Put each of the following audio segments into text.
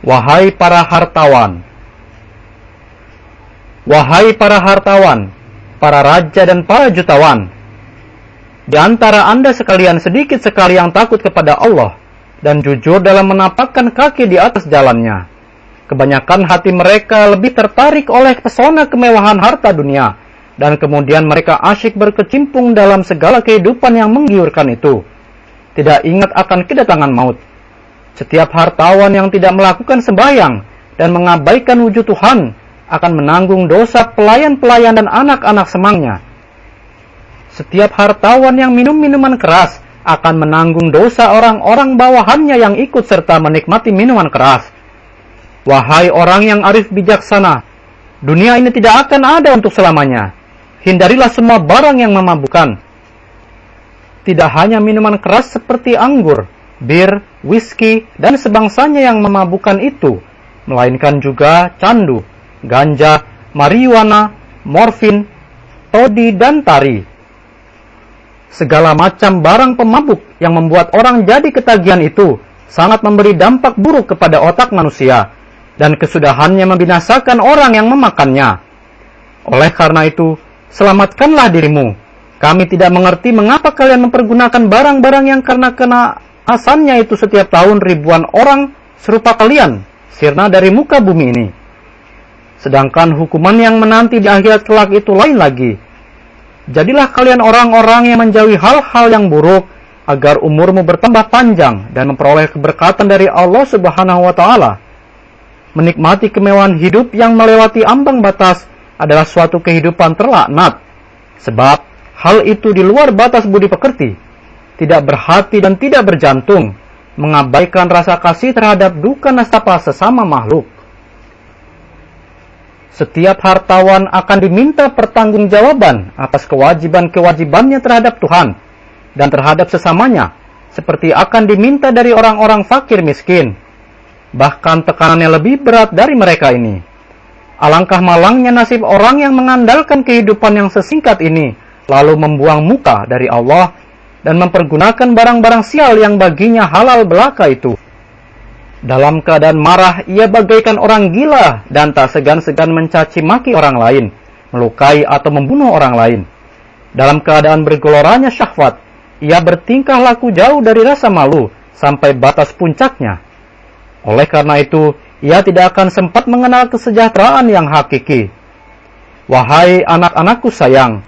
Wahai para hartawan, wahai para hartawan, para raja dan para jutawan, di antara Anda sekalian sedikit sekali yang takut kepada Allah dan jujur dalam menapakkan kaki di atas jalannya. Kebanyakan hati mereka lebih tertarik oleh pesona kemewahan harta dunia, dan kemudian mereka asyik berkecimpung dalam segala kehidupan yang menggiurkan itu, tidak ingat akan kedatangan maut. Setiap hartawan yang tidak melakukan sembahyang dan mengabaikan wujud Tuhan akan menanggung dosa pelayan-pelayan dan anak-anak semangnya. Setiap hartawan yang minum minuman keras akan menanggung dosa orang-orang bawahannya yang ikut serta menikmati minuman keras. Wahai orang yang arif bijaksana, dunia ini tidak akan ada untuk selamanya. Hindarilah semua barang yang memabukkan. Tidak hanya minuman keras seperti anggur, bir, whisky, dan sebangsanya yang memabukkan itu, melainkan juga candu, ganja, marijuana, morfin, todi, dan tari. Segala macam barang pemabuk yang membuat orang jadi ketagihan itu sangat memberi dampak buruk kepada otak manusia, dan kesudahannya membinasakan orang yang memakannya. Oleh karena itu, selamatkanlah dirimu. Kami tidak mengerti mengapa kalian mempergunakan barang-barang yang karena asalnya itu setiap tahun ribuan orang serupa kalian sirna dari muka bumi ini. Sedangkan hukuman yang menanti di akhirat kelak itu lain lagi. Jadilah kalian orang-orang yang menjauhi hal-hal yang buruk, agar umurmu bertambah panjang dan memperoleh keberkatan dari Allah Subhanahu wa Ta'ala. Menikmati kemewahan hidup yang melewati ambang batas adalah suatu kehidupan terlaknat, sebab hal itu di luar batas budi pekerti, tidak berhati dan tidak berjantung, mengabaikan rasa kasih terhadap duka nastapa sesama makhluk. Setiap hartawan akan diminta pertanggungjawaban atas kewajiban-kewajibannya terhadap Tuhan dan terhadap sesamanya, seperti akan diminta dari orang-orang fakir miskin. Bahkan tekanannya lebih berat dari mereka ini. Alangkah malangnya nasib orang yang mengandalkan kehidupan yang sesingkat ini, lalu membuang muka dari Allah dan mempergunakan barang-barang sial yang baginya halal belaka itu. Dalam keadaan marah, ia bagaikan orang gila dan tak segan-segan mencaci maki orang lain, melukai atau membunuh orang lain. Dalam keadaan bergeloranya syahwat, ia bertingkah laku jauh dari rasa malu sampai batas puncaknya. Oleh karena itu, ia tidak akan sempat mengenal kesejahteraan yang hakiki. Wahai anak-anakku sayang,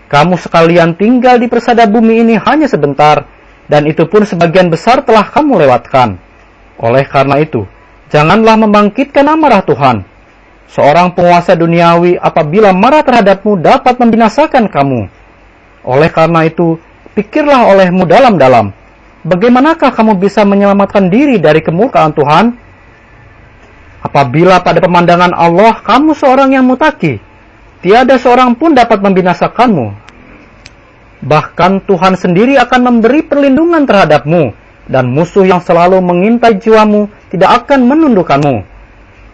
kamu sekalian tinggal di persada bumi ini hanya sebentar, dan itu pun sebagian besar telah kamu lewatkan. Oleh karena itu, janganlah membangkitkan amarah Tuhan. Seorang penguasa duniawi apabila marah terhadapmu dapat membinasakan kamu. Oleh karena itu, pikirlah olehmu dalam-dalam, bagaimanakah kamu bisa menyelamatkan diri dari kemurkaan Tuhan? Apabila pada pemandangan Allah kamu seorang yang mutaki, tiada seorang pun dapat membinasakanmu. Bahkan Tuhan sendiri akan memberi perlindungan terhadapmu, dan musuh yang selalu mengintai jiwamu tidak akan menundukkanmu.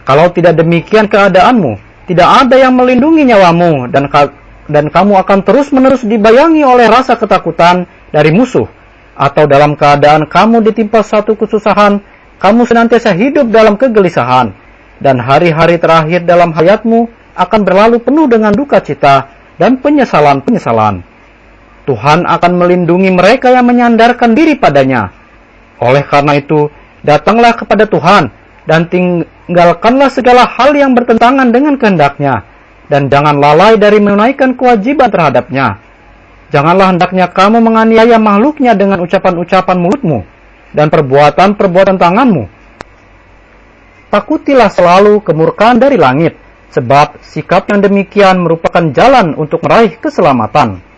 Kalau tidak demikian keadaanmu, tidak ada yang melindungi nyawamu, dan kamu akan terus-menerus dibayangi oleh rasa ketakutan dari musuh. Atau dalam keadaan kamu ditimpa satu kesusahan, kamu senantiasa hidup dalam kegelisahan, dan hari-hari terakhir dalam hayatmu akan berlalu penuh dengan duka cita dan penyesalan-penyesalan. Tuhan akan melindungi mereka yang menyandarkan diri padanya. Oleh karena itu, datanglah kepada Tuhan dan tinggalkanlah segala hal yang bertentangan dengan kehendaknya, dan jangan lalai dari menunaikan kewajiban terhadapnya. Janganlah hendaknya kamu menganiaya makhluknya dengan ucapan-ucapan mulutmu dan perbuatan-perbuatan tanganmu. Takutilah selalu kemurkaan dari langit, sebab sikap yang demikian merupakan jalan untuk meraih keselamatan.